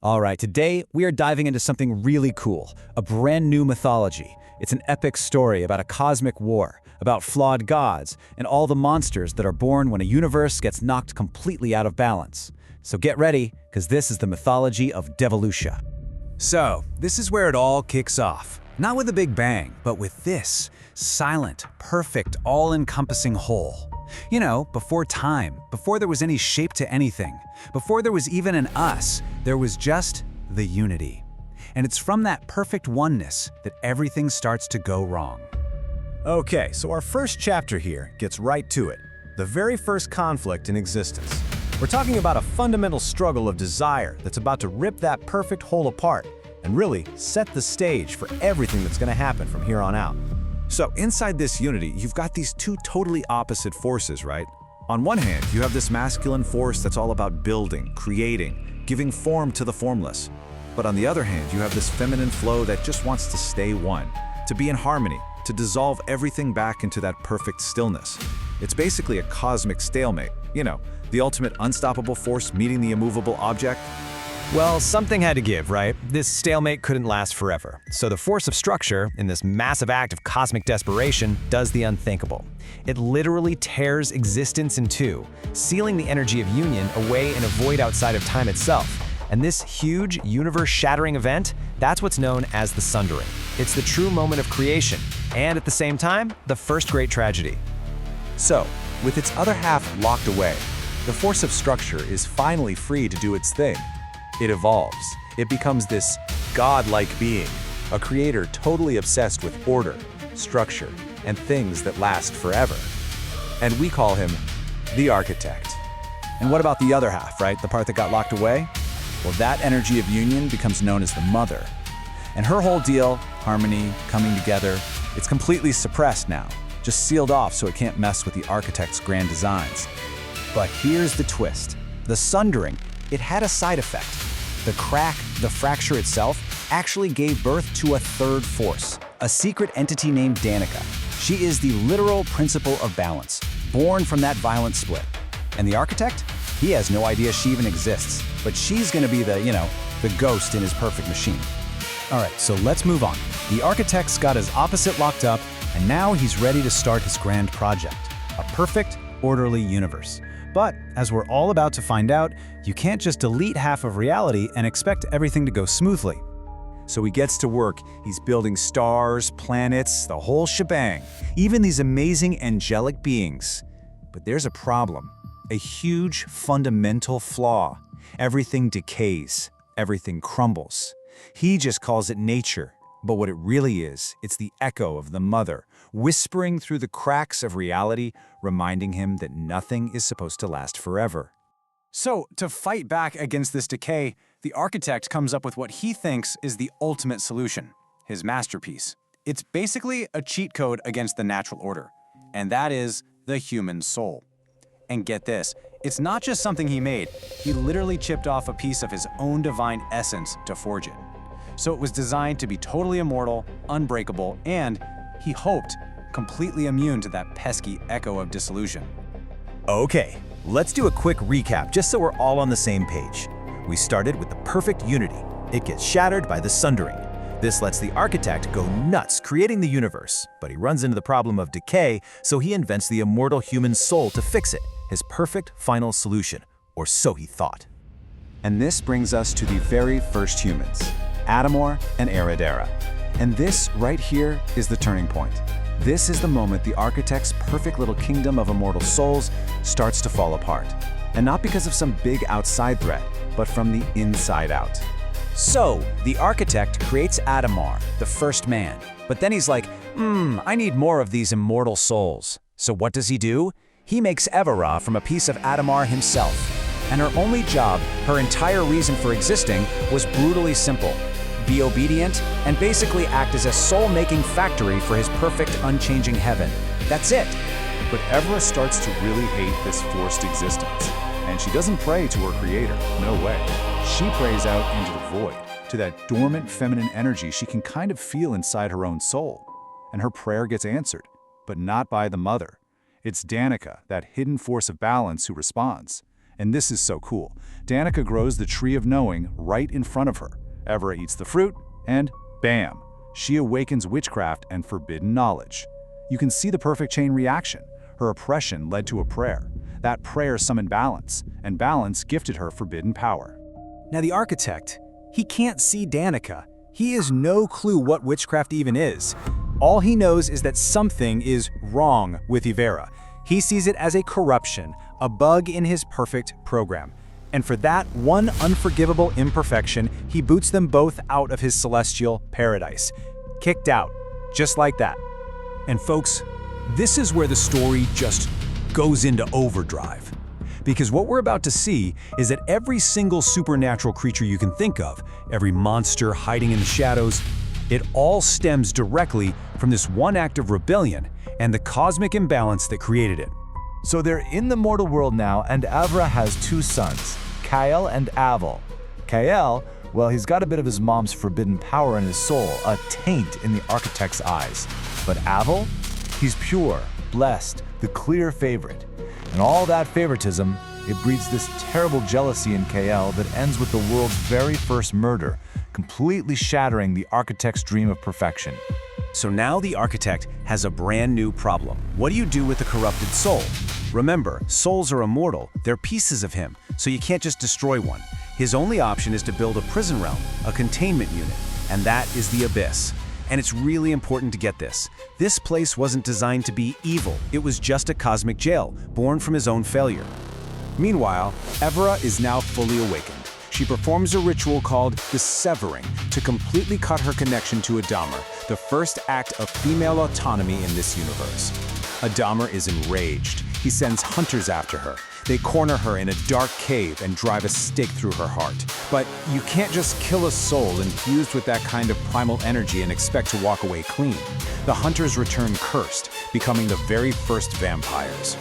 All right, today we are diving into something really cool, a brand new mythology. It's an epic story about a cosmic war, about flawed gods, and all the monsters that are born when a universe gets knocked completely out of balance. So get ready, because this is the mythology of Devolutia. So, this is where it all kicks off. Not with a big bang, but with this silent, perfect, all-encompassing whole. You know, before time, before there was any shape to anything, before there was even an us, there was just the unity. And it's from that perfect oneness that everything starts to go wrong. Okay, so our first chapter here gets right to it. The very first conflict in existence. We're talking about a fundamental struggle of desire that's about to rip that perfect whole apart and really set the stage for everything that's going to happen from here on out. So inside this unity, you've got these two totally opposite forces, right? On one hand, you have this masculine force that's all about building, creating, giving form to the formless. But on the other hand, you have this feminine flow that just wants to stay one, to be in harmony, to dissolve everything back into that perfect stillness. It's basically a cosmic stalemate, you know, the ultimate unstoppable force meeting the immovable object. Well, something had to give, right? This stalemate couldn't last forever. So the force of structure, in this massive act of cosmic desperation, does the unthinkable. It literally tears existence in two, sealing the energy of union away in a void outside of time itself. And this huge, universe-shattering event, that's what's known as the Sundering. It's the true moment of creation, and at the same time, the first great tragedy. So, with its other half locked away, the force of structure is finally free to do its thing. It evolves. It becomes this godlike being, a creator totally obsessed with order, structure, and things that last forever. And we call him the architect. And what about the other half, right? The part that got locked away? Well, that energy of union becomes known as the mother. And her whole deal, harmony, coming together, it's completely suppressed now, just sealed off so it can't mess with the architect's grand designs. But here's the twist. The sundering, it had a side effect. The crack, the fracture itself, actually gave birth to a third force, a secret entity named Danica. She is the literal principle of balance, born from that violent split. And the architect? He has no idea she even exists, but she's gonna be the ghost in his perfect machine. All right, so let's move on. The architect's got his opposite locked up, and now he's ready to start his grand project, a perfect, orderly universe. But, as we're all about to find out, you can't just delete half of reality and expect everything to go smoothly. So he gets to work. He's building stars, planets, the whole shebang, even these amazing angelic beings. But there's a problem, a huge fundamental flaw. Everything decays, everything crumbles. He just calls it nature, but what it really is, it's the echo of the mother, whispering through the cracks of reality, reminding him that nothing is supposed to last forever. So, to fight back against this decay, the architect comes up with what he thinks is the ultimate solution, his masterpiece. It's basically a cheat code against the natural order, and that is the human soul. And get this, it's not just something he made, he literally chipped off a piece of his own divine essence to forge it. So it was designed to be totally immortal, unbreakable, and, he hoped, completely immune to that pesky echo of dissolution. Okay, let's do a quick recap just so we're all on the same page. We started with the perfect unity. It gets shattered by the sundering. This lets the architect go nuts creating the universe, but he runs into the problem of decay, so he invents the immortal human soul to fix it, his perfect final solution, or so he thought. And this brings us to the very first humans, Adamor and Eridera. And this right here is the turning point. This is the moment the architect's perfect little kingdom of immortal souls starts to fall apart. And not because of some big outside threat, but from the inside out. So, the architect creates Adamor, the first man. But then he's like, I need more of these immortal souls. So what does he do? He makes Evera from a piece of Adamor himself. And her only job, her entire reason for existing, was brutally simple. Be obedient, and basically act as a soul-making factory for his perfect, unchanging heaven. That's it. But Evera starts to really hate this forced existence. And she doesn't pray to her creator, no way. She prays out into the void, to that dormant feminine energy she can kind of feel inside her own soul. And her prayer gets answered, but not by the mother. It's Danica, that hidden force of balance, who responds. And this is so cool. Danica grows the tree of knowing right in front of her. Evra eats the fruit, and bam! She awakens witchcraft and forbidden knowledge. You can see the perfect chain reaction. Her oppression led to a prayer. That prayer summoned balance, and balance gifted her forbidden power. Now the architect, he can't see Danica. He has no clue what witchcraft even is. All he knows is that something is wrong with Ivera. He sees it as a corruption, a bug in his perfect program. And for that one unforgivable imperfection, he boots them both out of his celestial paradise. Kicked out, just like that. And folks, this is where the story just goes into overdrive. Because what we're about to see is that every single supernatural creature you can think of, every monster hiding in the shadows, it all stems directly from this one act of rebellion and the cosmic imbalance that created it. So they're in the mortal world now, and Avra has two sons, Kael and Avel. Kael, well, he's got a bit of his mom's forbidden power in his soul, a taint in the architect's eyes. But Avel, he's pure, blessed, the clear favorite. And all that favoritism, it breeds this terrible jealousy in Kael that ends with the world's very first murder, completely shattering the architect's dream of perfection. So now the architect has a brand new problem. What do you do with a corrupted soul? Remember, souls are immortal. They're pieces of him, so you can't just destroy one. His only option is to build a prison realm, a containment unit, and that is the Abyss. And it's really important to get this. This place wasn't designed to be evil. It was just a cosmic jail, born from his own failure. Meanwhile, Evra is now fully awakened. She performs a ritual called the Severing to completely cut her connection to Adamar, the first act of female autonomy in this universe. Adamar is enraged. He sends hunters after her. They corner her in a dark cave and drive a stake through her heart. But you can't just kill a soul infused with that kind of primal energy and expect to walk away clean. The hunters return cursed, becoming the very first vampires.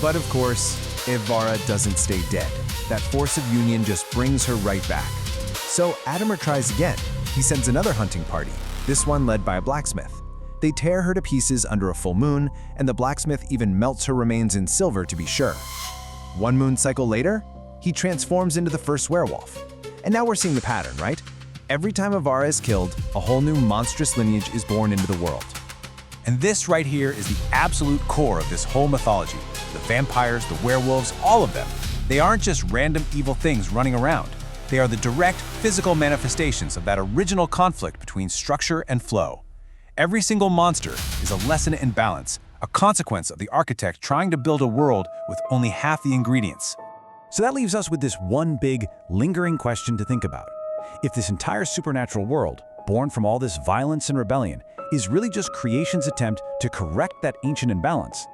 But of course, Ivara doesn't stay dead. That force of union just brings her right back. So Adamar tries again. He sends another hunting party, this one led by a blacksmith. They tear her to pieces under a full moon, and the blacksmith even melts her remains in silver to be sure. One moon cycle later, he transforms into the first werewolf. And now we're seeing the pattern, right? Every time Ivara is killed, a whole new monstrous lineage is born into the world. And this right here is the absolute core of this whole mythology. The vampires, the werewolves, all of them. They aren't just random evil things running around. They are the direct physical manifestations of that original conflict between structure and flow. Every single monster is a lesson in balance, a consequence of the architect trying to build a world with only half the ingredients. So that leaves us with this one big, lingering question to think about. If this entire supernatural world, born from all this violence and rebellion, is really just creation's attempt to correct that ancient imbalance,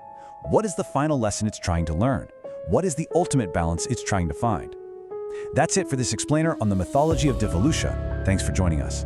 what is the final lesson it's trying to learn? What is the ultimate balance it's trying to find? That's it for this explainer on the mythology of Devolutia. Thanks for joining us.